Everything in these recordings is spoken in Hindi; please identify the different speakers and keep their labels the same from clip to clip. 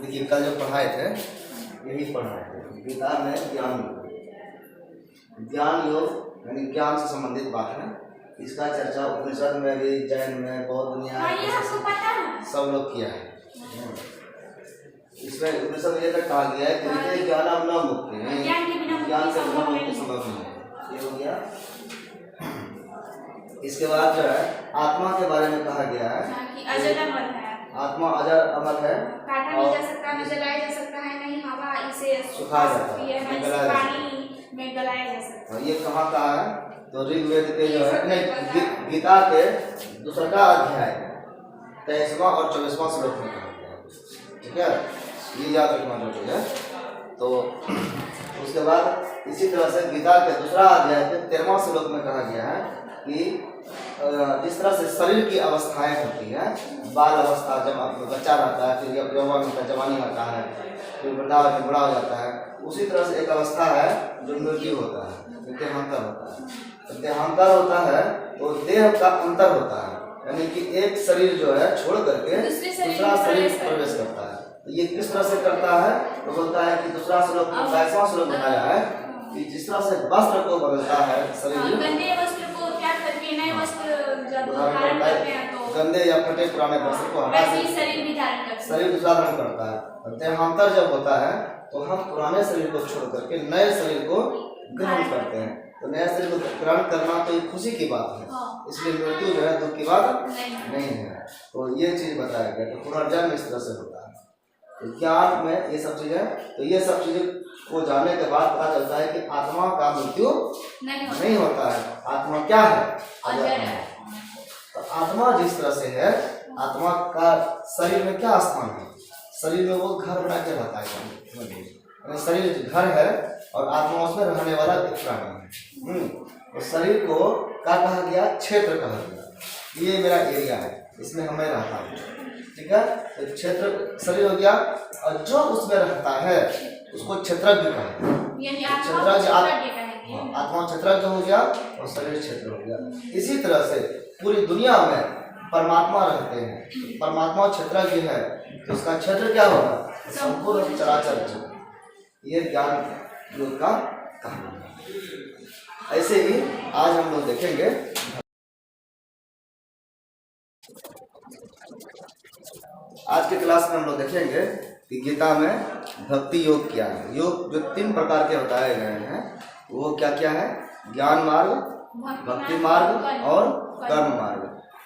Speaker 1: देखिए कल जो पढ़ाए थे यही पढ़ाए थे गीता में ज्ञान योग। ज्ञान योग यानी ज्ञान से संबंधित बात है। इसका चर्चा उपनिषद में भी, जैन में, बौद्ध न्याय सब लोग किया है। इसमें उपनिषद में ये तक कहा गया है कि ज्ञानम न मुक्ति, ज्ञान के बिना मुक्ति संभव नहीं है। ये हो गया। इसके बाद जो है आत्मा के बारे में कहा गया है कि अजर अमर है। आत्मा अजर अमर है,
Speaker 2: काटा नहीं जा सकता, न जलाया जा सकता है, नहीं हवा इसे
Speaker 1: सुखा जाता है,
Speaker 2: पानी में गलाया जा सकता है।
Speaker 1: ये कहाँ का है? तो ऋग्वेद के जो है नहीं, गीता के दूसरा अध्याय 23वां और 24वां श्लोक में कहा गया है। ठीक है, ये याद रखना जरूरी है। तो उसके बाद इसी तरह से गीता के दूसरा अध्याय के 13वां श्लोक में कहा गया है कि जिस तरह से शरीर की अवस्थाएं होती हैं, बाल अवस्था जब बच्चा रहता है, फिर यौवन होता है, जवानी आता है, फिर वृद्धावस्था में बूढ़ा हो जाता है, उसी तरह से एक अवस्था है जो मृत्यु होता है, देहांतर होता है। देहांतर होता है तो देह का अंतर होता है, यानी कि एक शरीर जो है छोड़ करके दूसरा शरीर प्रवेश करता है। तो ये किस तरह से करता है? तो बोलता है कि दूसरा श्लोक 22वां श्लोक बताया है कि जिस तरह से वस्त्र को बदलता है शरीर, गंदे या फटे पुराने वस्त्र को हटा शरीर दूसरा धारण करता है। देहांतर जब होता है तो हम पुराने शरीर को छोड़ करके नए शरीर को ग्रहण करते हैं। तो नया शरीर को ग्रहण करना तो एक खुशी की बात है, इसलिए मृत्यु जो है दुख की बात नहीं है। तो ये चीज बताया गया। तो पुनर्जन्म इस तरह से होता है। तो ज्ञान में ये सब चीजें, तो ये सब चीजें को जानने के बाद पता चलता है कि आत्मा का मृत्यु नहीं होता है। आत्मा क्या है? अजर है। तो आत्मा जिस तरह से है, आत्मा का शरीर में क्या स्थान है? शरीर में वो घर बना के रहता है। शरीर घर है और आत्मा उसमें रहने वाला एक प्राणी है। तो शरीर को क्या कहा गया? क्षेत्र कहा गया। ये मेरा एरिया है, इसमें हमें रहता हूँ। ठीक है, तो क्षेत्र शरीर हो गया, और जो उसमें रहता है उसको क्षेत्रज्ञ कहा गया। आत्मा क्षेत्रज्ञ हो गया और शरीर क्षेत्र हो गया। इसी तरह से पूरी दुनिया में परमात्मा रहते हैं। परमात्मा क्षेत्रज्ञ है तो उसका क्षेत्र क्या होगा? संपूर्ण चराचर। ये ज्ञान योग का कहानी है। ऐसे ही आज हम लोग देखेंगे, आज के क्लास में हम लोग देखेंगे कि गीता में भक्ति योग क्या है। योग जो 3 प्रकार के बताए गए हैं वो क्या क्या है? ज्ञान मार्ग, भक्ति मार्ग और कर्म मार्ग।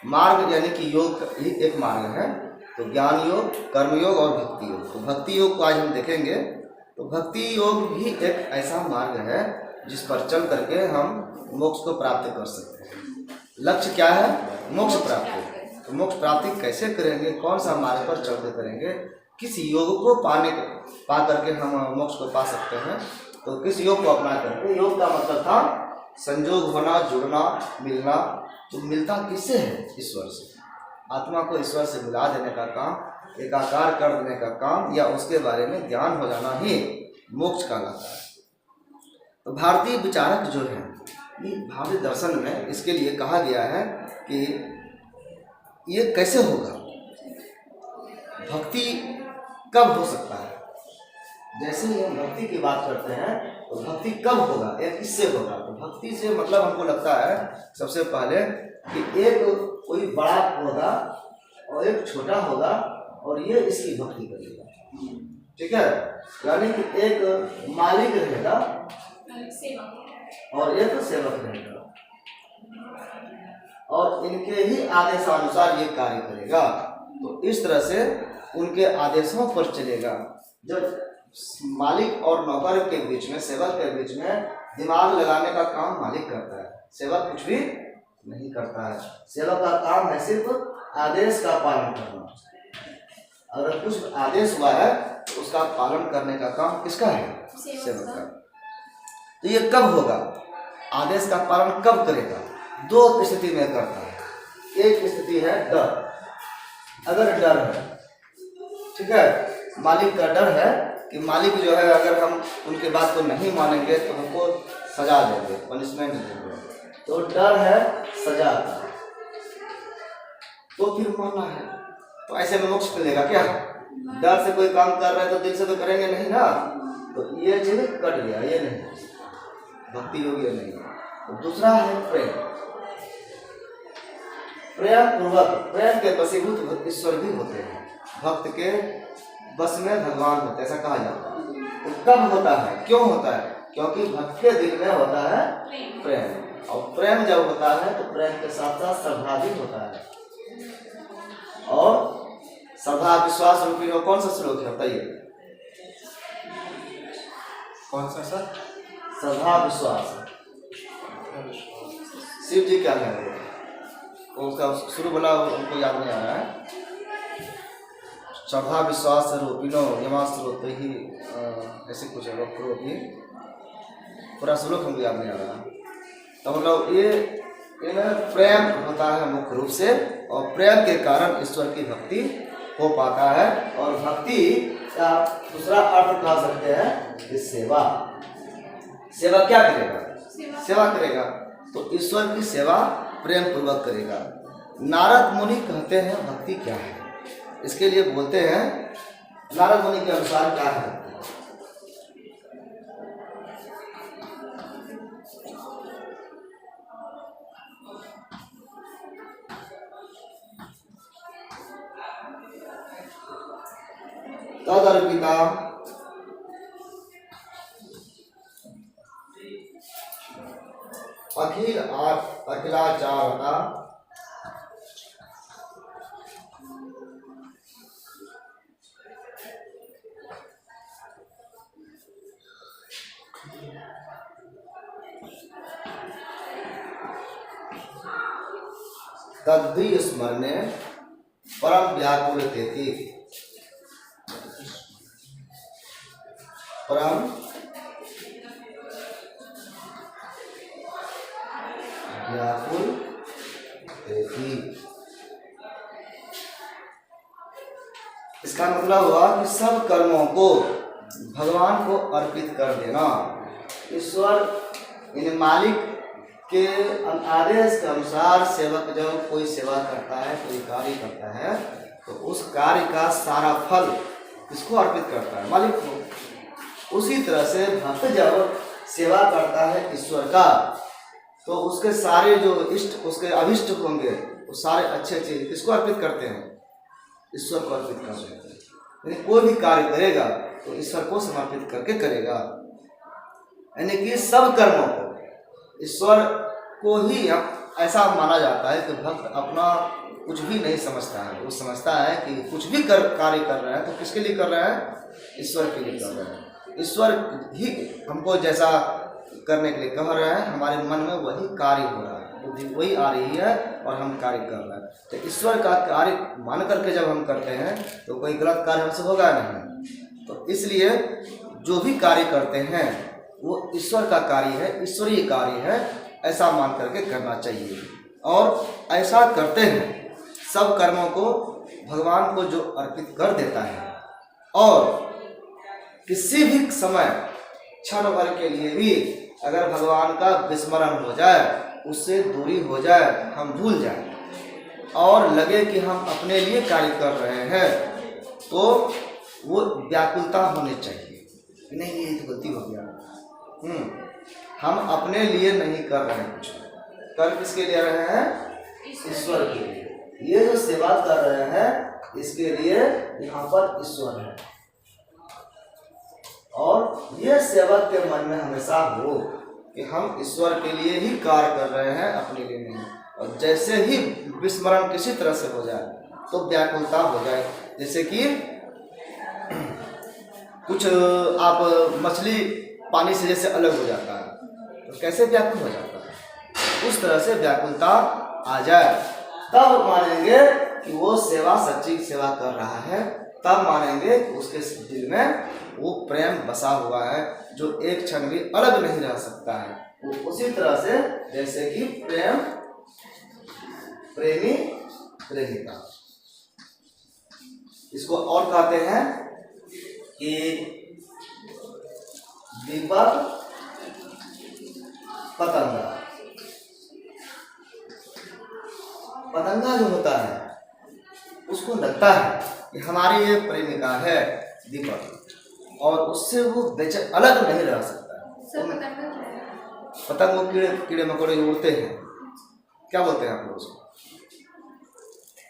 Speaker 1: मार्ग यानी कि योग ही एक मार्ग है। तो ज्ञान योग, कर्म योग और भक्ति योग। तो भक्ति योग को आज हम देखेंगे। तो भक्ति योग भी एक ऐसा मार्ग है जिस पर चल करके हम मोक्ष को प्राप्त कर सकते हैं। लक्ष्य क्या है? मोक्ष प्राप्ति। तो मोक्ष प्राप्ति कैसे करेंगे? कौन सा मार्ग पर चलकर करेंगे? किस योग को पा करके हम मोक्ष को पा सकते हैं? तो किस योग को अपना करके? योग का मतलब था संयोग होना, जुड़ना, मिलना। तो मिलता किससे है? ईश्वर से। आत्मा को ईश्वर से मिला देने का काम, एकाकार कर देने का काम, या उसके बारे में ज्ञान हो जाना ही मोक्ष कहलाता है। तो भारतीय विचारक जो है, भारतीय दर्शन में इसके लिए कहा गया है कि ये कैसे होगा, भक्ति कब हो सकता है। जैसे ही हम भक्ति की बात करते हैं तो भक्ति कब होगा, एक किससे होगा? तो भक्ति से मतलब हमको लगता है सबसे पहले कि एक कोई बड़ा होगा और एक छोटा होगा और ये इसकी भक्ति करेगा। ठीक है, यानी कि एक मालिक रहेगा और एक सेवक रहेगा और इनके ही आदेशानुसार ये कार्य करेगा। तो इस तरह से उनके आदेशों पर चलेगा। जब मालिक और नौकर के बीच में, सेवक के बीच में दिमाग लगाने का काम मालिक करता है, सेवक कुछ भी नहीं करता है। सेवक का काम है सिर्फ आदेश का पालन करना। अगर कुछ आदेश हुआ है तो उसका पालन करने का काम किसका है? सेवक का। तो ये कब होगा? आदेश का पालन कब करेगा? 2 स्थिति में करता है। एक स्थिति है डर। अगर डर है, ठीक है, मालिक का डर है कि मालिक जो है अगर हम उनके बात को नहीं मानेंगे तो हमको सजा देंगे, पनिशमेंट देंगे। तो डर है सजा का, तो फिर मानना है। तो ऐसे में मोक्ष मिलेगा क्या? डर से कोई काम कर रहे हैं तो दिल से तो करेंगे नहीं ना, तो ये चीज कट गया, ये नहीं, भक्ति योग ये नहीं। तो दूसरा है प्रेम। प्रेम पूर्वक, प्रेम के वशीभूत ईश्वर भी होते हैं, भक्त के बस में भगवान होते हैं, ऐसा कहा जाता है। तो कब होता है, क्यों होता है? क्योंकि भक्त के दिल में होता है प्रेम, और प्रेम जब होता है तो प्रेम के साथ साथ श्रद्धा भी होता है। और श्रद्धा विश्वास रूपी में कौन सा श्लोक है बताइए?
Speaker 3: कौन सा सर?
Speaker 1: श्रद्धा विश्वास। शिव जी क्या कह रहे हैं? उसका शुरू बोला उनको याद नहीं आ रहा है। श्रद्धा विश्वास रूपिनो यमास्त्रोत ही ऐसे कुछ है, भी पूरा श्लोक हमको याद नहीं आ रहा। तो मतलब ये इनमें प्रेम होता है मुख्य रूप से, और प्रेम के कारण ईश्वर की भक्ति हो पाता है। और भक्ति का दूसरा अर्थ कह सकते हैं कि सेवा। सेवा क्या करेगा? सेवा करेगा, तो ईश्वर की सेवा प्रेम पूर्वक करेगा। नारद मुनि कहते हैं भक्ति क्या है, इसके लिए बोलते हैं, नारद मुनि के अनुसार क्या है? तदर्पिता अखिलाचारता तद्दीय स्मरणे परम व्याकुल तेति, परम व्याकुल तेति। इसका मतलब हुआ कि सब कर्मों को भगवान को अर्पित कर देना। ईश्वर इन मालिक के आदेश के अनुसार सेवक जब कोई सेवा करता है, कोई कार्य करता है, तो उस कार्य का सारा फल किसको अर्पित करता है? मालिक को। उसी तरह से भक्त जब सेवा करता है ईश्वर का, तो उसके सारे जो इष्ट, उसके अभिष्ट होंगे, वो सारे अच्छे चीज किसको अर्पित करते हैं? ईश्वर को अर्पित करते हैं। यानी कोई भी कार्य करेगा तो ईश्वर को समर्पित करके करेगा। यानी कि सब कर्मों को ईश्वर को ही ऐसा माना जाता है कि भक्त अपना कुछ भी नहीं समझता है। वो समझता है कि कुछ भी कार्य कर रहे हैं तो किसके लिए कर रहे हैं? ईश्वर के लिए कर रहे हैं। ईश्वर ही हमको जैसा करने के लिए कह रहे हैं, हमारे मन में वही कार्य हो रहा है, बुद्धि वही आ रही है और हम कार्य कर रहे हैं। तो ईश्वर का कार्य मान करके जब हम करते हैं तो कोई गलत कार्य हमसे होगा नहीं। तो इसलिए जो भी कार्य करते हैं वो ईश्वर का कार्य है, ईश्वरीय कार्य है, ऐसा मान करके करना चाहिए। और ऐसा करते हैं सब कर्मों को भगवान को जो अर्पित कर देता है, और किसी भी समय क्षण भर के लिए भी अगर भगवान का विस्मरण हो जाए, उससे दूरी हो जाए, हम भूल जाए और लगे कि हम अपने लिए कार्य कर रहे हैं, तो वो व्याकुलता होनी चाहिए। नहीं ये तो गलती हो गया, हम अपने लिए नहीं कर रहे हैं, कुछ कर किसके लिए रहे हैं? ईश्वर के लिए। ये जो सेवा कर रहे हैं इसके लिए यहाँ पर ईश्वर है, और ये सेवक के मन में हमेशा हो कि हम ईश्वर के लिए ही कार्य कर रहे हैं, अपने लिए नहीं। और जैसे ही विस्मरण किसी तरह से हो जाए तो व्याकुलता हो जाए। जैसे कि कुछ आप मछली पानी से जैसे अलग हो जाता है तो कैसे व्याकुल हो जाता है, उस तरह से व्याकुलता आ जाए, तब मानेंगे कि वो सेवा सच्ची सेवा कर रहा है। तब मानेंगे कि उसके दिल में वो प्रेम बसा हुआ है जो एक क्षण भी अलग नहीं रह सकता है। वो उसी तरह से जैसे कि प्रेम प्रेमी प्रेमिका। इसको और कहते हैं कि दीपक पतंगा। पतंगा जो होता है उसको लगता है कि हमारी ये प्रेमिका है दीपक, और उससे वो बेचैन अलग नहीं रह सकता।
Speaker 2: सर पतंग का क्या है?
Speaker 1: पतंग वो कीड़े मकोड़े जो उड़ते हैं, क्या बोलते हैं आप लोग उसको?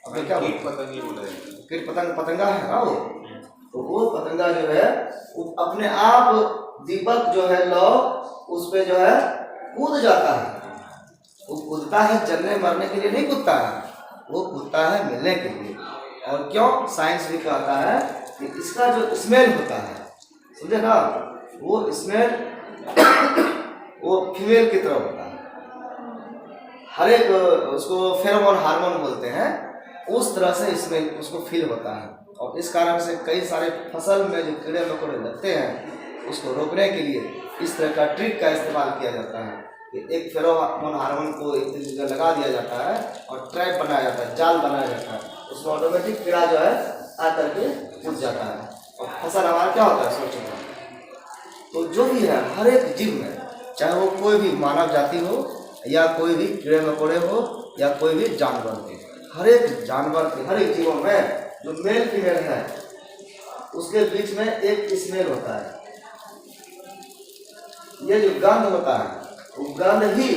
Speaker 1: अब क्या
Speaker 3: कीट पतंग ही बोला जाता है।
Speaker 1: कीट पतंग, पतंगा है ना वो। तो वो पतंगा जो है वो अपने आप दीपक जो है लव उस पे जो है कूद जाता है। वो कूदता है जलने मरने के लिए नहीं कूदता है, वो कूदता है मिलने के लिए। और क्यों? साइंस भी कहता है कि इसका जो स्मेल होता है, समझे ना, वो स्मेल वो फीमेल की तरह होता है। हर एक उसको फेरोमोन हार्मोन बोलते हैं, उस तरह से स्मेल उसको फील होता है। और इस कारण से कई सारे फसल में जो कीड़े मकोड़े लगते हैं उसको रोकने के लिए इस तरह का ट्रिक का इस्तेमाल किया जाता है कि एक फेरोमोन हार्मोन को एक जगह लगा दिया जाता है और ट्रैप बनाया जाता है, जाल बनाया जाता है, उसमें ऑटोमेटिक कीड़ा जो है आकर के कूद जाता है और फसल हमारा क्या होता है सोचो। तो जो भी है हर एक जीव में, चाहे वो कोई भी मानव जाति हो या कोई भी कीड़े मकोड़े हो या कोई भी जानवर हो, हर एक जानवर के हर एक जीवों में जो मेल फीमेल है उसके बीच में एक स्मेल होता है। ये जो गंध होता है वो गंध ही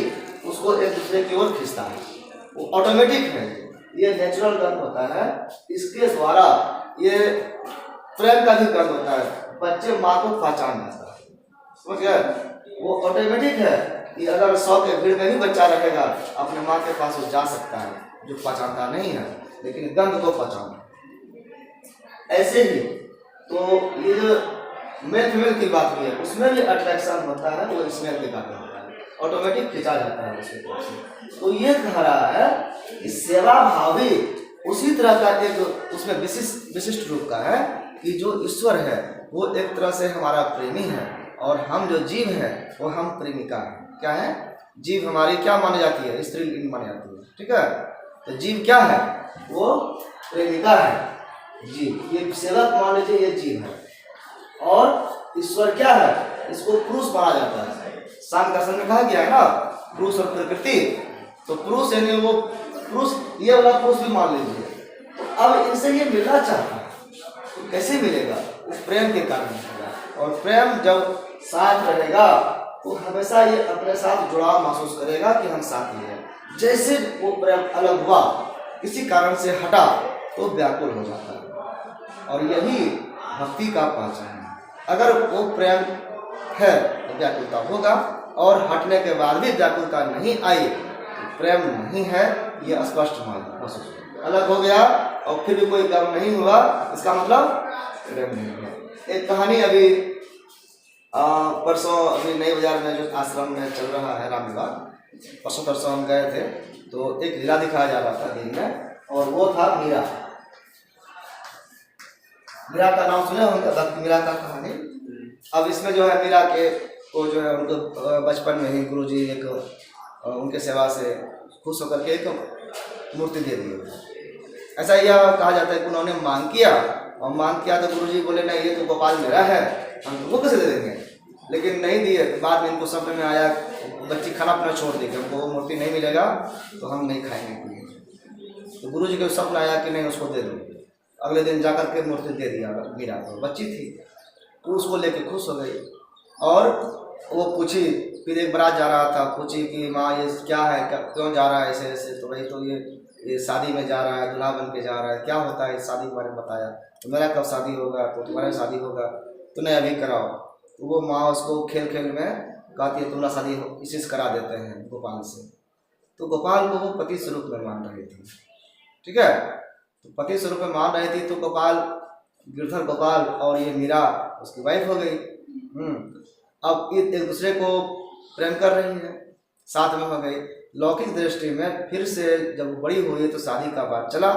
Speaker 1: उसको एक दूसरे की ओर खींचता है, वो ऑटोमेटिक है, ये नेचुरल गंध होता है। इसके द्वारा ये प्रेम का भी गंध होता है, बच्चे माँ को पहचान जाता है, समझ गए? वो ऑटोमेटिक है कि अगर 100 के भीड़ में भी बच्चा रहेगा अपने माँ के पास वो जा सकता है, जो पहचानता नहीं है लेकिन गंध को पहचानता है। ऐसे ही तो ये जो मेल फीमेल की बात हुई है उसमें भी अट्रैक्शन होता है, वो स्मेल के कारण होता है, ऑटोमेटिक खिंचा जाता है उसके तरफ से। तो ये कह रहा है कि सेवा भावी उसी तरह का एक उसमें विशिष्ट रूप का है कि जो ईश्वर है वो एक तरह से हमारा प्रेमी है और हम जो जीव है वो हम प्रेमिका है। क्या है? जीव हमारी क्या मानी जाती है? स्त्रीलिंग मानी जाती है, ठीक है? तो जीव क्या है? वो प्रेमिका है जीव। ये सेवक मान लीजिए ये जीव है, और ईश्वर क्या है? इसको पुरुष माना जाता है। सांख्य दर्शन में कहा गया है ना पुरुष और प्रकृति, तो पुरुष यानी वो पुरुष, ये वाला पुरुष भी मान लीजिए। तो अब इनसे ये मिलना चाहता है, तो कैसे मिलेगा? उस प्रेम के कारण मिलेगा, और प्रेम जब साथ रहेगा तो हमेशा ये अपने साथ जुड़ाव महसूस करेगा कि हम साथी हैं। जैसे वो प्रेम अलग हुआ, किसी कारण से हटा, तो व्याकुल हो जाता है, और यही भक्ति का पहचान है। अगर वो प्रेम है तो व्याकुलता होगा, और हटने के बाद भी व्याकुलता नहीं आई तो प्रेम नहीं है, ये स्पष्ट महसूस होगा। अलग हो गया और फिर भी कोई गम नहीं हुआ, इसका मतलब प्रेम नहीं है। एक कहानी अभी परसों अभी नई बाजार में जो आश्रम में चल रहा है राम विवाह, परसों हम गए थे, तो एक लीला दिखाया जा रहा था दिन में, और वो था मीरा। मीरा का नाम सुने होंगे, भक्ति मीरा का कहानी। अब इसमें जो है मीरा के को जो है उनको बचपन में ही गुरुजी एक उनके सेवा से खुश होकर के एक मूर्ति दे दी। ऐसा यह कहा जाता है कि उन्होंने मांग किया, और मांग किया तो गुरुजी बोले नहीं ये तो गोपाल मेरा है, हम तुमको कैसे दे देंगे, लेकिन नहीं दिए। बाद में इनको समझ में आया, बच्ची खाना पीना छोड़ दी कि हमको वो मूर्ति नहीं मिलेगा तो हम नहीं खाएंगे। तो गुरुजी को सपना आया कि नहीं उसको दे दो। अगले दिन जाकर के मूर्ति दे दिया मीरा को, बच्ची थी, तो उसको लेके खुश हो गई, और वो पूछी, फिर एक बारात जा रहा था, पूछी कि माँ ये क्या है, क्यों जा रहा है ऐसे ऐसे? तो भाई तो ये शादी में जा रहा है, दूल्हा बन के जा रहा है, क्या होता है शादी के बारे में बताया। तो मेरा कब शादी होगा? तो तुम्हारा शादी होगा, तो नहीं अभी कराओ। तो वो माँ उसको खेल खेल में कहती है तुम्हारा शादी इसी से करा देते हैं गोपाल से। तो गोपाल को वो पति स्वरूप में मान रही थी, ठीक है? तो पति स्वरूप में मान रही थी, तो गोपाल गिरधर गोपाल और ये मीरा उसकी वाइफ हो गई। अब ये एक दूसरे को प्रेम कर रही है, साथ में हो गई। लौकिक दृष्टि में फिर से जब बड़ी हुई तो शादी का बात चला,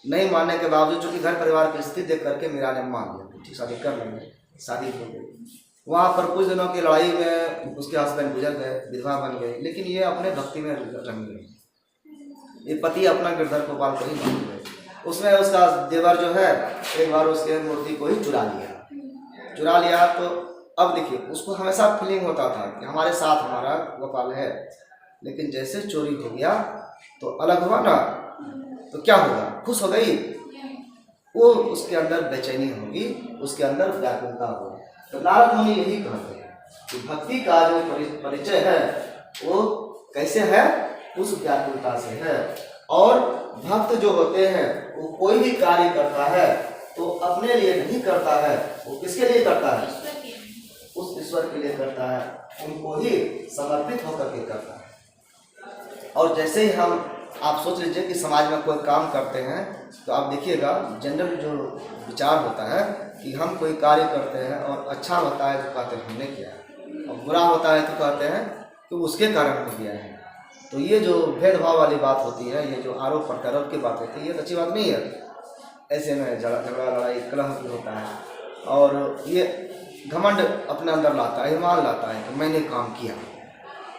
Speaker 1: नहीं मानने के बावजूद चूंकि घर परिवार की स्थिति देख करके मीरा ने मान लिया, ठीक शादी कर लेंगे, शादी हो गई। वहाँ पर कुछ दिनों की लड़ाई में उसके हस्बैंड गुजर गए, विधवा बन गई, लेकिन ये अपने भक्ति में रंग गई। ये पति अपना गिरधर गोपाल को ही मान गए। उसमें उसका देवर जो है एक बार उसके मूर्ति को ही चुरा लिया। तो अब देखिए उसको हमेशा फीलिंग होता था कि हमारे साथ हमारा गोपाल है, लेकिन जैसे चोरी हो गया तो अलग हुआ ना, तो क्या होगा? खुश हो गई, वो उसके अंदर बेचैनी होगी, उसके अंदर व्याकुलता होगी। तो नारद मुनि यही कहते हैं कि भक्ति का जो परिचय है वो कैसे है, उस व्याकुलता से है। और भक्त जो होते हैं वो कोई भी कार्य करता है तो अपने लिए नहीं करता है, वो किसके लिए करता है, उस ईश्वर के लिए करता है, उनको ही समर्पित होकर के करता है। और जैसे ही हम, आप सोच लीजिए कि समाज में कोई काम करते हैं तो आप देखिएगा जनरल जो विचार होता है कि हम कोई कार्य करते हैं और अच्छा होता है तो कहते हैं हमने किया है, और बुरा होता है तो कहते हैं कि उसके कारण हो गया है। तो ये जो भेदभाव वाली बात होती है, ये जो आरोप प्रत्यारोप की बात होती है, ये अच्छी बात नहीं है। ऐसे में झगड़ा लड़ाई कलह भी होता है, और ये घमंड अपने अंदर लाता है, ईमान लाता है कि मैंने काम किया,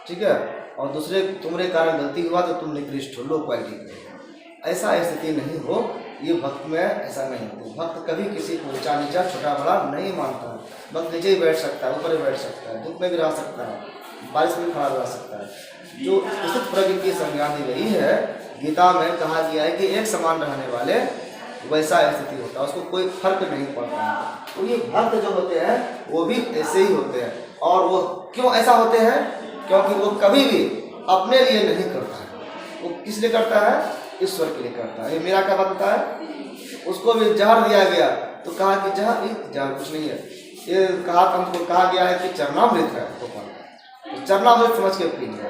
Speaker 1: ठीक है, और दूसरे तुम्हारे कारण गलती हुआ तो तुम निकृष्ट हो, लो क्वालिटी के। ऐसा स्थिति नहीं हो, ये भक्त में ऐसा नहीं हो। भक्त कभी किसी को ऊंचा नीचा छोटा बड़ा नहीं मानता है। भक्त नीचे ही बैठ सकता है, ऊपर भी बैठ सकता है, धूप में भी रह सकता है, बारिश में खड़ा रह सकता है। जो उचित प्रकृति की संज्ञा दी गई है, गीता में कहा गया है कि एक समान रहने वाले वैसा स्थिति होता है, उसको कोई फर्क नहीं पड़ता है। तो ये भक्त जो होते हैं वो भी ऐसे ही होते हैं। और वो क्यों ऐसा होते हैं, क्योंकि वो कभी भी अपने लिए नहीं करता है, वो किस लिए करता है, ईश्वर के लिए करता है। ये मेरा क्या बताता है, उसको भी जहर दिया गया तो कहा कि जहर कुछ नहीं है, ये कहा हमको कहा गया है कि चरणामृत है, तो चरणामृत समझ के पी लिया,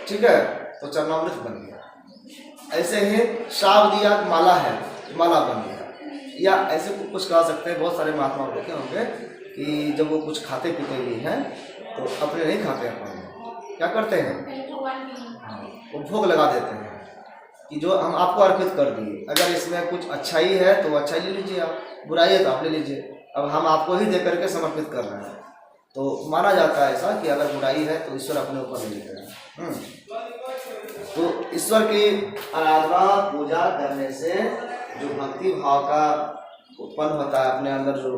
Speaker 1: ठीक है, तो चरणामृत बन गया। ऐसे ही श्राप दिया, माला है, माला बन गया। या ऐसे कुछ कह सकते हैं, बहुत सारे महात्मा देखे होंगे कि जब वो कुछ खाते पीते भी हैं तो अपने नहीं खाते हैं, क्या करते हैं, वो भोग लगा देते हैं कि जो हम आपको अर्पित कर दिए, अगर इसमें कुछ अच्छाई है तो अच्छाई ले लीजिए, आप बुराई है तो आप ले लीजिए, अब हम आपको ही दे करके समर्पित कर रहे हैं। तो माना जाता है ऐसा कि अगर बुराई है तो ईश्वर अपने ऊपर ले लेते हैं। तो ईश्वर की आराधना पूजा करने से जो भक्ति भाव का उत्पन्न होता है अपने अंदर, जो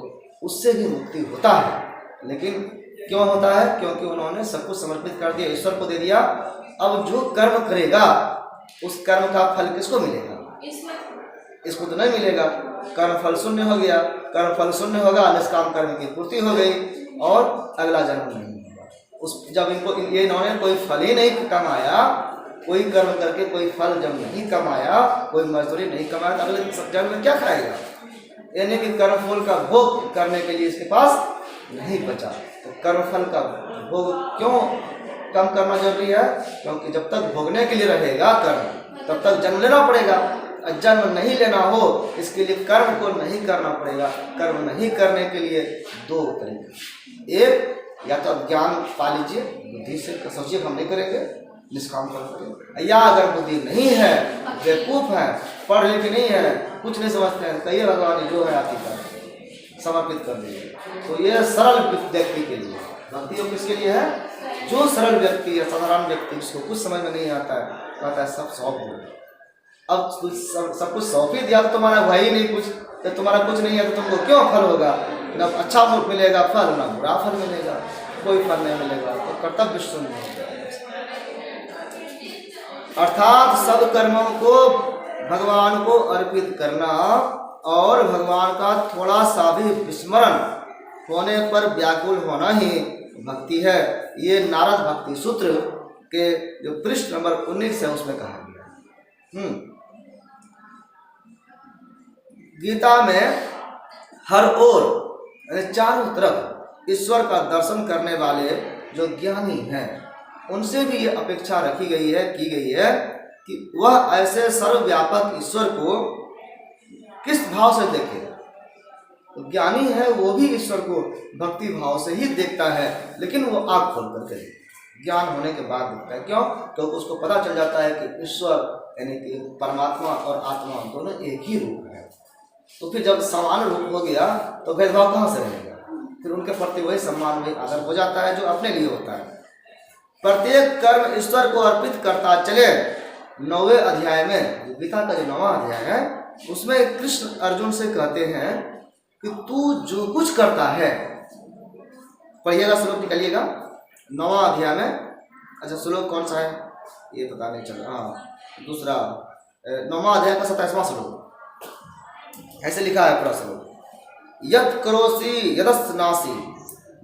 Speaker 1: उससे भी मुक्ति होता है। लेकिन क्यों होता है, क्योंकि उन्होंने सब कुछ समर्पित कर दिया, ईश्वर को दे दिया। अब जो कर्म करेगा उस कर्म का फल किसको मिलेगा, इसको तो नहीं मिलेगा। कर्म फल शून्य हो गया, कर्म फल शून्य होगा, निष्काम कर्म की पूर्ति हो गई और अगला जन्म नहीं होगा। उस जब इनको ये इन्होंने कोई फल ही नहीं कमाया, कोई कर्म करके कोई फल जब नहीं कमाया, कोई मजदूरी नहीं कमाया, तो अगले जन्म में क्या खाएगा, यानी कि कर्म फल का भोग करने के लिए इसके पास नहीं बचा। तो कर्म फल का भोग क्यों कम करना जरूरी है, क्योंकि जब तक भोगने के लिए रहेगा कर्म तब तक जन्म लेना पड़ेगा। जन्म नहीं लेना हो इसके लिए कर्म को नहीं करना पड़ेगा। कर्म नहीं करने के लिए दो तरीके, एक या तो ज्ञान पा लीजिए, बुद्धि से सोचिए हम नहीं करेंगे, निष्काम करेंगे, या अगर बुद्धि नहीं है, बेवकूफ है, पढ़ लिख नहीं है, कुछ नहीं समझते हैं, कहिए भगवान जो है आप ही का समर्पित कर दीजिए। तो ये सरल व्यक्ति के लिए भक्ति योग किसके लिए है, जो सरल व्यक्ति है, साधारण व्यक्ति, उसको कुछ समझ में नहीं आता है, कहता है सब सौंप दो। अब सब कुछ सौंप ही दिया तो तुम्हारा हुआ ही नहीं कुछ, तो तुम्हारा कुछ नहीं है तो तुमको क्यों फल होगा, न अच्छा मिलेगा फल, न बुरा फल मिलेगा, कोई फल नहीं मिलेगा, तो कर्तव्य शून्य हो जाएगा। अर्थात सब कर्मों को भगवान को अर्पित करना और भगवान का थोड़ा सा भी विस्मरण होने पर व्याकुल होना ही भक्ति है। ये नारद भक्ति सूत्र के जो पृष्ठ नंबर 19 है उसमें कहा गया। गीता में हर ओर चारों तरफ ईश्वर का दर्शन करने वाले जो ज्ञानी हैं उनसे भी ये अपेक्षा रखी गई है, की गई है कि वह ऐसे सर्वव्यापक ईश्वर को किस भाव से देखे। तो ज्ञानी है वो भी ईश्वर को भक्ति भाव से ही देखता है, लेकिन वो आँख खोल कर देखता है, ज्ञान होने के बाद देखता है। क्यों? क्योंकि उसको पता चल जाता है कि ईश्वर यानी कि परमात्मा और आत्मा दोनों एक ही रूप है। तो फिर जब समान रूप हो गया तो भेदभाव कहाँ से रहेगा, फिर उनके प्रति वही सम्मान वही आदर हो जाता है जो अपने लिए होता है। प्रत्येक कर्म ईश्वर को अर्पित करता चले। 9वें अध्याय में, गीता का जो 9वां अध्याय है, उसमें कृष्ण अर्जुन से कहते हैं कि तू जो कुछ करता है, पढ़िएगा श्लोक निकालिएगा 9वां अध्याय में। अच्छा श्लोक कौन सा है ये पता नहीं चल रहा, हाँ दूसरा 9वां अध्याय का 27वां श्लोक। ऐसे लिखा है पूरा श्लोक। यत् करोसि यदस्नासि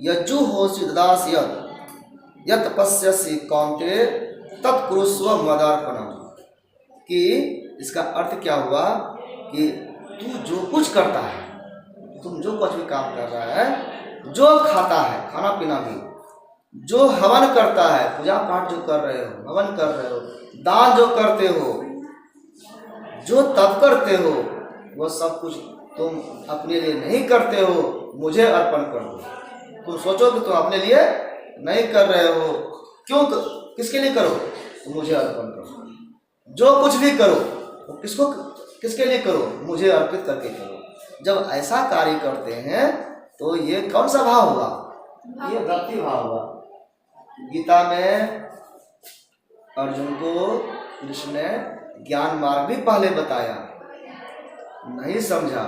Speaker 1: यज्जुहोसि ददासि यत् पश्यसि कौन्तेय तत्कुरुष्व मदर्पणम्। कि इसका अर्थ क्या हुआ कि तू जो कुछ करता है, तुम जो कुछ भी काम कर रहा है, जो खाता है खाना पीना भी, जो हवन करता है, पूजा पाठ जो कर रहे हो, हवन कर रहे हो, दान जो करते हो, जो तप करते हो, वो सब कुछ तुम अपने लिए नहीं करते हो, मुझे अर्पण कर दो। तुम सोचो कि तुम अपने लिए नहीं कर रहे हो, क्यों, किसके लिए करो, तो मुझे अर्पण करो। जो कुछ भी करो वो किसके लिए करो, मुझे अर्पित करके करो। जब ऐसा कार्य करते हैं तो ये कौन सा भाव हुआ, ये भक्ति भाव हुआ। गीता में अर्जुन को कृष्ण ने ज्ञान मार्ग भी पहले बताया, नहीं समझा,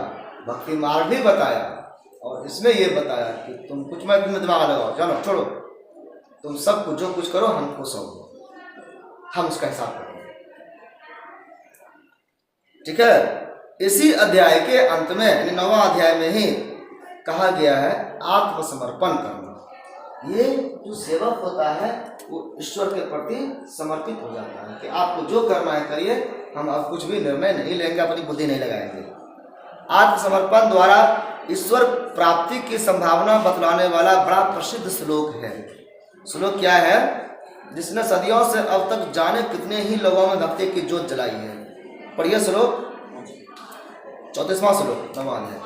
Speaker 1: भक्ति मार्ग भी बताया, और इसमें ये बताया कि तुम कुछ मत दिमाग लगाओ, जानो छोड़ो, तुम सब कुछ जो कुछ करो हमको सौंपो, हम उसका हिसाब करेंगे। ठीक है। इसी अध्याय के अंत में यानी 9वां अध्याय में ही कहा गया है आत्मसमर्पण करना। ये जो सेवक होता है वो ईश्वर के प्रति समर्पित हो जाता है कि आपको जो करना है करिए, हम अब कुछ भी निर्णय नहीं लेंगे, अपनी बुद्धि नहीं लगाएंगे। आत्मसमर्पण द्वारा ईश्वर प्राप्ति की संभावना बतलाने वाला बड़ा प्रसिद्ध श्लोक है। श्लोक क्या है, जिसने सदियों से अब तक जाने कितने ही लोगों में भक्ति की ज्योत जलाई है। पढ़िए श्लोक, 34वां श्लोक 9वां अध्याय।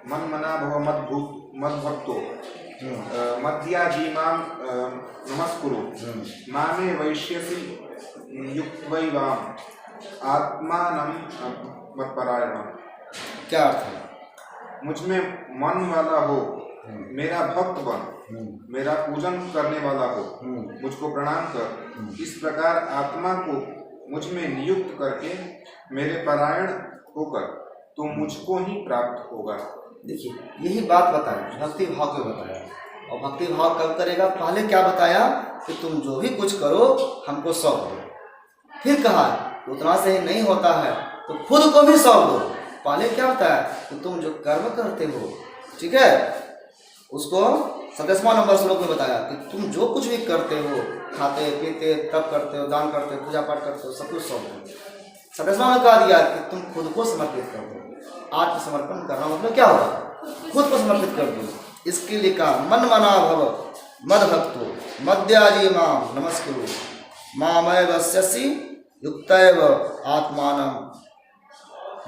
Speaker 3: मन मना भव मद्भक्तो मद्याजीमां नमस्कुरु मामे वैश्यसि युक्त्वैवाम् आत्मानं मत्परायणम्।
Speaker 1: क्या अर्थ है?
Speaker 3: मुझ में मन वाला हो, मेरा भक्त बन, मेरा पूजन करने वाला हो, मुझको प्रणाम कर, इस प्रकार आत्मा को मुझ में नियुक्त करके मेरे परायण होकर तो मुझको ही प्राप्त होगा।
Speaker 1: देखिए यही बात बताया, भक्ति भाव को बताया। और भक्ति भाव कब करेगा, पहले क्या बताया कि तुम जो भी कुछ करो हमको सौंप दो। फिर कहा उतना से ही नहीं होता है तो खुद को भी सौंप दो। पहले क्या बताया कि तुम जो कर्म करते हो, ठीक है, उसको 27वां नंबर श्लोक में बताया कि तुम जो कुछ भी करते हो, खाते पीते, तप करते हो, दान करते हो, पूजा पाठ करते हो, सब कुछ सौंप दो। 27वां में कहा दिया कि तुम खुद को समर्पित कर दो। आत्मसमर्पण करना मतलब क्या होगा, खुद को समर्पित कर दो। इसके लिए कहा मन मना भव मद भक्तो मद्याजी माम नमस्कुरु मामय वस्यसि युक्तैव आत्मानं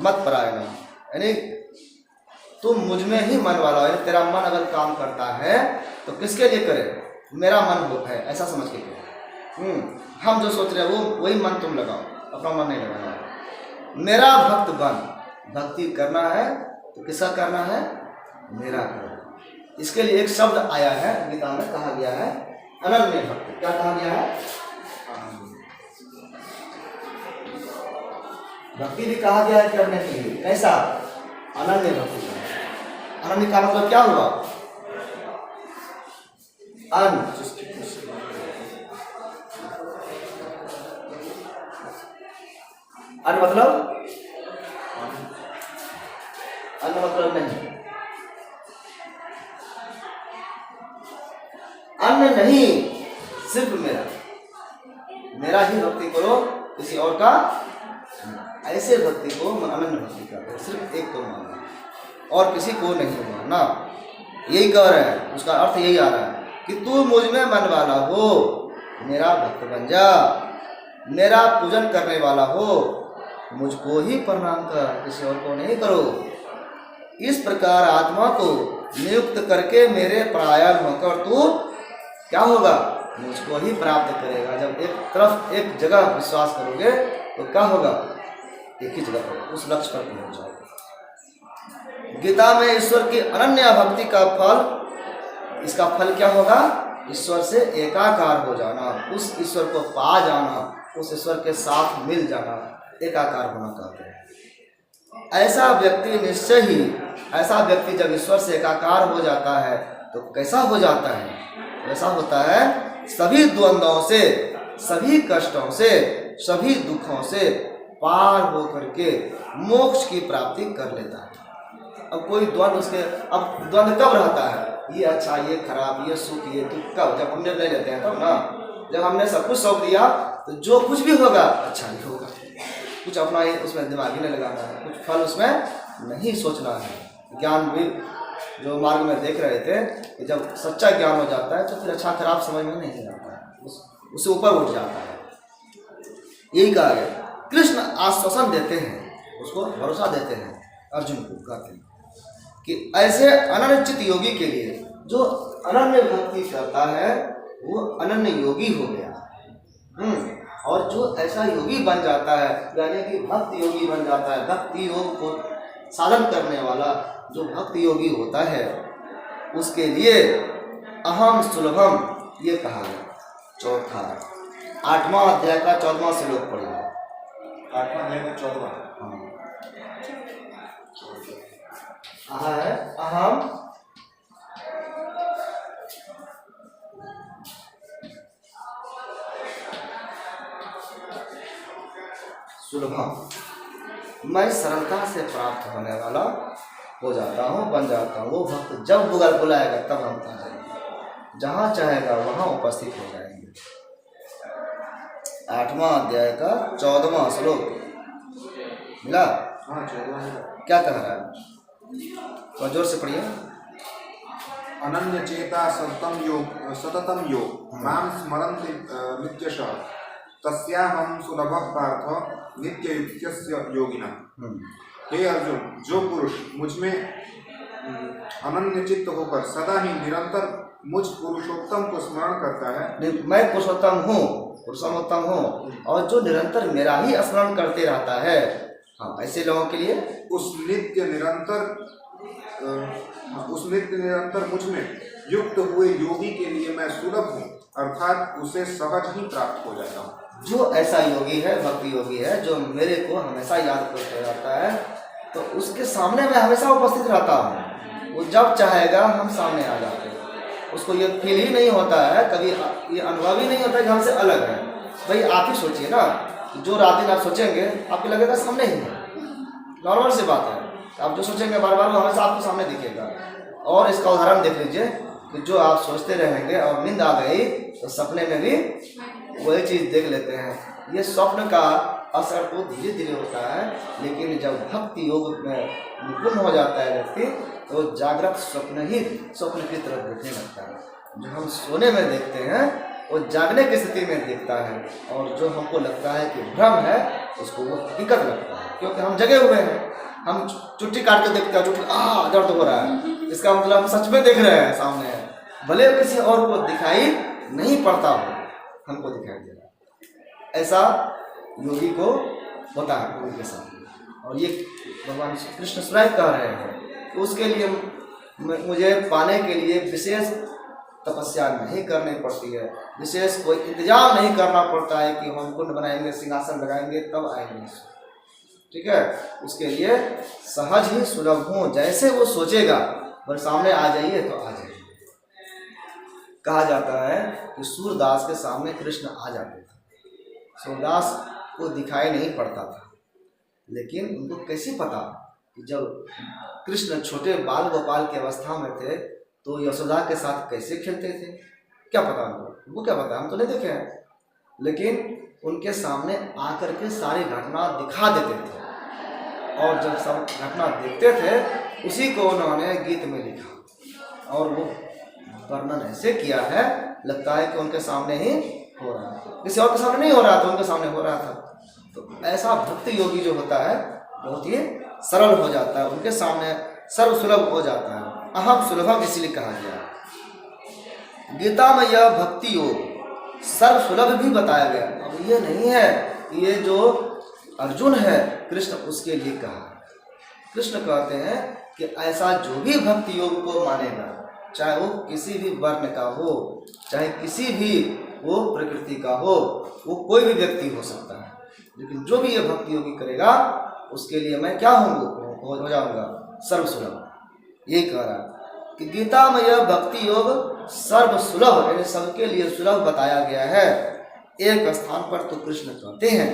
Speaker 1: मत परायणम। यानी तुम मुझ में ही मन वाला हो, तेरा मन अगर काम करता है तो किसके लिए करे, मेरा मन वो है, ऐसा समझ के करे। हम जो सोच रहे हैं वो वही मन तुम लगाओ, अपना मन नहीं लगाना। मेरा भक्त बन, भक्ति करना है तो किसका करना है, मेरा करो। इसके लिए एक शब्द आया है गीता में, कहा गया है अनन्य भक्ति। क्या कहा गया है, भक्ति भी कहा गया है करने के लिए, कैसा, अनन्य भक्ति। अनन्य का मतलब क्या हुआ, अन मतलब अन मतलब नहीं, अन्य नहीं, सिर्फ मेरा ही भक्ति करो, किसी और का। ऐसे भक्ति को अनन्य भक्ति कहते हैं, सिर्फ एक को मानना और किसी को नहीं मानना। यही कह रहे हैं, उसका अर्थ यही आ रहा है कि तू मुझ में मन वाला हो, मेरा भक्त बन जा, मेरा पूजन करने वाला हो, मुझको ही प्रणाम कर, किसी और को नहीं करो। इस प्रकार आत्मा को नियुक्त करके मेरे परायण होकर तू क्या होगा, मुझको ही प्राप्त करेगा। जब एक तरफ एक जगह विश्वास करोगे तो क्या होगा, एक ही जगह पर उस लक्ष्य पर पहुंच जाओगे। गीता में ईश्वर की अनन्य भक्ति का फल, इसका फल क्या होगा, ईश्वर से एकाकार हो जाना, उस ईश्वर को पा जाना, उस ईश्वर के साथ मिल जाना, एकाकार होना कहते हैं। ऐसा व्यक्ति निश्चय ही, ऐसा व्यक्ति जब ईश्वर से एकाकार हो जाता है तो कैसा हो जाता है, ऐसा होता है सभी द्वंद्वों से, सभी कष्टों से, सभी दुखों से पार होकर के मोक्ष की प्राप्ति कर लेता है। अब कोई द्वंद्व उसके, अब द्वंद्व कब रहता है, ये अच्छा ये खराब ये सुख ये दुख, कब, जब हम निर्णय लेते हैं तब ना। जब हमने सब कुछ सौंप दिया तो जो कुछ भी होगा अच्छा ही होगा, कुछ अपना ही उसमें दिमाग ही नहीं लगाना है, कुछ फल उसमें नहीं सोचना है। ज्ञान भी जो मार्ग में देख रहे थे कि जब सच्चा ज्ञान हो जाता है तो फिर अच्छा खराब समझ में नहीं आता है, उससे ऊपर उठ जाता है। यही कहा गया, कृष्ण आश्वासन देते हैं, उसको भरोसा देते हैं, अर्जुन को कहते हैं कि ऐसे अनन्यचित योगी के लिए, जो अनन्य भक्ति करता है वो अनन्य योगी हो गया। और जो ऐसा योगी बन जाता है, यानी कि भक्ति योगी बन जाता है, भक्ति योग को साधन करने वाला जो भक्ति योगी होता है, उसके लिए अहम सुलभम ये कहा है। चौथा 8वां अध्याय का 14वां श्लोक पढ़िए।
Speaker 3: 8वां अध्याय का 14वां
Speaker 1: है अहम सुलभम, मैं सरलता से प्राप्त होने वाला हो जाता हूँ, बन जाता हूँ। वो भक्त जब बुलाएगा तब हम आ जाएंगे, जहाँ चाहेगा वहाँ उपस्थित हो जाएंगे। 8वां अध्याय का 14वां श्लोक मिला?
Speaker 3: हाँ 14वां।
Speaker 1: क्या कह रहा है, तो जोर से पढ़िए।
Speaker 3: अनन्य चेता सततम योग माम स्मरन्ति नित्यशः तस्याहं सुलभः पार्थ नित्य युक्तस्य योगिनः। हे अर्जुन, जो पुरुष मुझ में अनन्य चित्त होकर सदा ही निरंतर मुझ पुरुषोत्तम को स्मरण करता है,
Speaker 1: मैं पुरुषोत्तम हूँ, पुरुषोत्तम हूँ, और जो निरंतर मेरा ही स्मरण करते रहता है, हाँ, ऐसे लोगों के लिए
Speaker 3: उस नित्य निरंतर मुझ में युक्त हुए योगी के लिए मैं सुलभ हूँ, अर्थात उसे सहज ही प्राप्त हो जाता हूँ।
Speaker 1: जो ऐसा योगी है, भक्ति योगी है, जो मेरे को हमेशा याद करते रहता है, तो उसके सामने मैं हमेशा उपस्थित रहता हूँ। वो जब चाहेगा हम सामने आ जाते हैं, उसको ये फील ही नहीं होता है, कभी ये अनुभव ही नहीं होता कि हमसे अलग है। भाई आप ही सोचिए ना, जो रात दिन आप सोचेंगे आपको लगेगा सामने ही है, नॉर्मल सी बात है। आप जो सोचेंगे बार बार वो हमेशा आपके सामने दिखेगा। और इसका उदाहरण देख लीजिए कि जो आप सोचते रहेंगे और नींद आ गई तो सपने में भी वही चीज़ देख लेते हैं। ये स्वप्न का असर तो धीरे धीरे होता है, लेकिन जब भक्ति योग में निपुण हो जाता है व्यक्ति तो जागृत स्वप्न ही स्वप्न की तरफ देखने लगता है। जो हम सोने में देखते हैं वो जागने की स्थिति में देखता है, और जो हमको लगता है कि भ्रम है उसको वो हकीकत लगता है, क्योंकि हम जगे हुए हैं। हम चुट्टी काट के देखते हैं, चुट्टी दर्द हो रहा है, इसका मतलब हम सच में देख रहे हैं, सामने है, भले किसी और को दिखाई नहीं पड़ता हो, हमको दिखाई दे रहा है। ऐसा योगी को होता है गुरु के साथ। और ये भगवान कृष्ण स्वयं कह रहे हैं कि उसके लिए मुझे पाने के लिए विशेष तपस्या नहीं करनी पड़ती है, विशेष कोई इंतजाम नहीं करना पड़ता है कि हम कुंड बनाएंगे, सिंहासन लगाएंगे तब आएंगे। ठीक है, उसके लिए सहज ही सुलभ हूँ, जैसे वो सोचेगा पर सामने आ जाइए तो आ जाइए। कहा जाता है कि सूरदास के सामने कृष्ण आ जाते थे। सूरदास को दिखाई नहीं पड़ता था, लेकिन उनको कैसे पता कि जब कृष्ण छोटे बाल गोपाल की अवस्था में थे तो यशोदा के साथ कैसे खेलते थे, क्या पता उनको क्या पता, हम तो नहीं देखे हैं, लेकिन उनके सामने आकर के सारी घटना दिखा देते थे। और जब सब घटना देखते थे उसी को उन्होंने गीत में लिखा, और वो वर्णन ऐसे किया है लगता है कि उनके सामने ही हो रहा है, किसी और के सामने नहीं हो रहा था, उनके सामने हो रहा था। तो ऐसा भक्ति योगी जो होता है बहुत ही सरल हो जाता है, उनके सामने सर्वसुलभ हो जाता है। अहम सुलभम इसलिए कहा गया। गीता में यह भक्ति योग सर्वसुलभ भी बताया गया। अब ये नहीं है कि ये जो अर्जुन है कृष्ण उसके लिए कहा। कृष्ण कहते हैं कि ऐसा जो भी भक्ति योग को मानेगा, चाहे वो किसी भी वर्ण का हो, चाहे किसी भी वो प्रकृति का हो, वो कोई भी व्यक्ति हो सकता है, लेकिन जो भी ये भक्ति योगी करेगा उसके लिए मैं क्या हो जाऊंगा, सर्वसुलभ। यही कह रहा कि गीता में यह भक्ति योग सर्वसुलभ यानी सबके लिए सुलभ बताया गया है। एक स्थान पर तो कृष्ण कहते हैं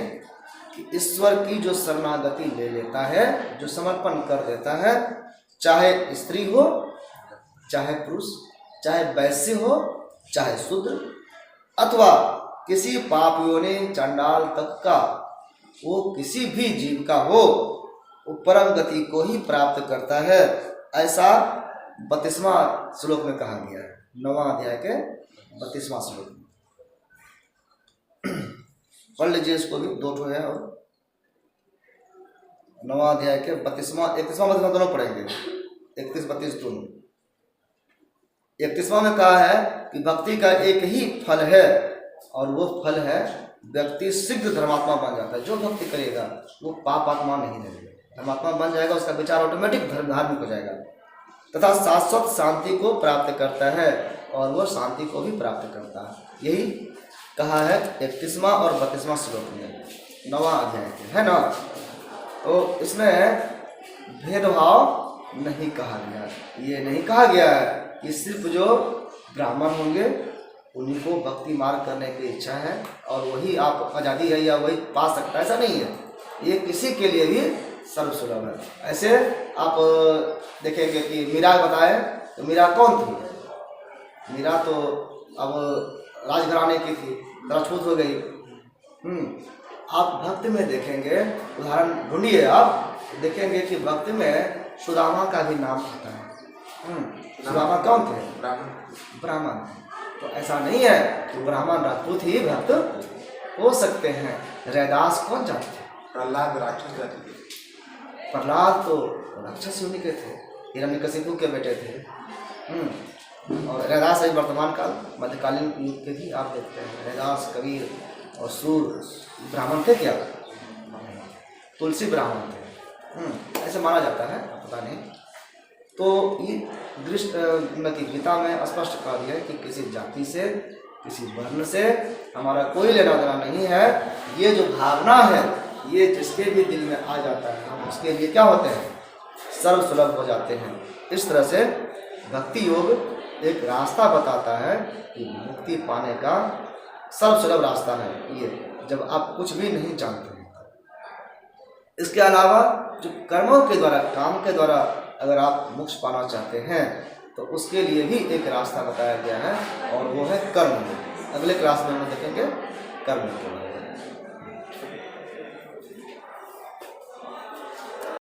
Speaker 1: कि ईश्वर की जो शरणागति ले लेता है, जो समर्पण कर देता है, चाहे स्त्री हो, चाहे पुरुष, चाहे वैश्य हो, चाहे शूद्र, अथवा किसी पाप योनि चंडाल तक का वो किसी भी जीव का हो, वो परम गति को ही प्राप्त करता है। ऐसा 32वां श्लोक में कहा गया है, 9वां अध्याय के 32वां श्लोक में। पढ़ लीजिए इसको भी, 2 ठो है, और 9वां अध्याय के 32वां 31वां दोनों पढ़ेंगे, 31-32 दोनों। 31वां में कहा है कि भक्ति का एक ही फल है, और वो फल है व्यक्ति शीघ्र धर्मात्मा बन जाता है। जो भक्ति करेगा वो पाप आत्मा नहीं रहेगा, धर्मात्मा बन जाएगा, उसका विचार ऑटोमेटिक धार्मिक हो जाएगा, तथा शाश्वत शांति को प्राप्त करता है, और वो शांति को भी प्राप्त करता है। यही कहा है 31वां और 32वां श्लोक में, 9वां अध्याय के, है ना। तो इसमें भेदभाव नहीं कहा गया, ये नहीं कहा गया है कि सिर्फ जो ब्राह्मण होंगे उन्हीं को भक्ति मार्ग करने की इच्छा है और वही आप आज़ादी है या वही पा सकता है, ऐसा नहीं है। ये किसी के लिए भी सर्वसुलभ है। ऐसे आप देखेंगे कि मीरा बताए तो मीरा कौन थी? मीरा तो अब राजघराने की थी, राजपूत हो गई। आप भक्ति में देखेंगे, उदाहरण ढूंढिए, आप देखेंगे कि भक्ति में सुदामा का भी नाम आता है। सुदामा कौन थे? ब्राह्मण। तो ऐसा नहीं है कि ब्राह्मण राजपूत ही भक्त हो सकते हैं। रैदास कौन जाति थे?
Speaker 3: प्रहलाद राक्षस जाति थे।
Speaker 1: प्रहलाद तो राक्षस योनि के थे, हिरण्यकशिपु के बेटे थे। और रैदास अभी वर्तमान काल मध्यकालीन युग के भी आप देखते हैं, रैदास, कबीर और सूर ब्राह्मण थे क्या? तुलसी ब्राह्मण थे, ऐसे माना जाता है, पता नहीं। तो ये दृष्टि गीता में स्पष्ट कहा गया है कि किसी जाति से, किसी वर्ण से हमारा कोई लेना देना नहीं है। ये जो भावना है, ये जिसके भी दिल में आ जाता है, हम उसके लिए क्या होते हैं? सर्वसुलभ हो जाते हैं। इस तरह से भक्ति योग एक रास्ता बताता है कि मुक्ति पाने का सर्वसुलभ रास्ता है ये, जब आप कुछ भी नहीं जानते हैं। इसके अलावा जो कर्मों के द्वारा, काम के द्वारा अगर आप मोक्ष पाना चाहते हैं तो उसके लिए भी एक रास्ता बताया गया है, और वो है कर्म। अगले क्लास में हम देखेंगे कर्म के बारे में।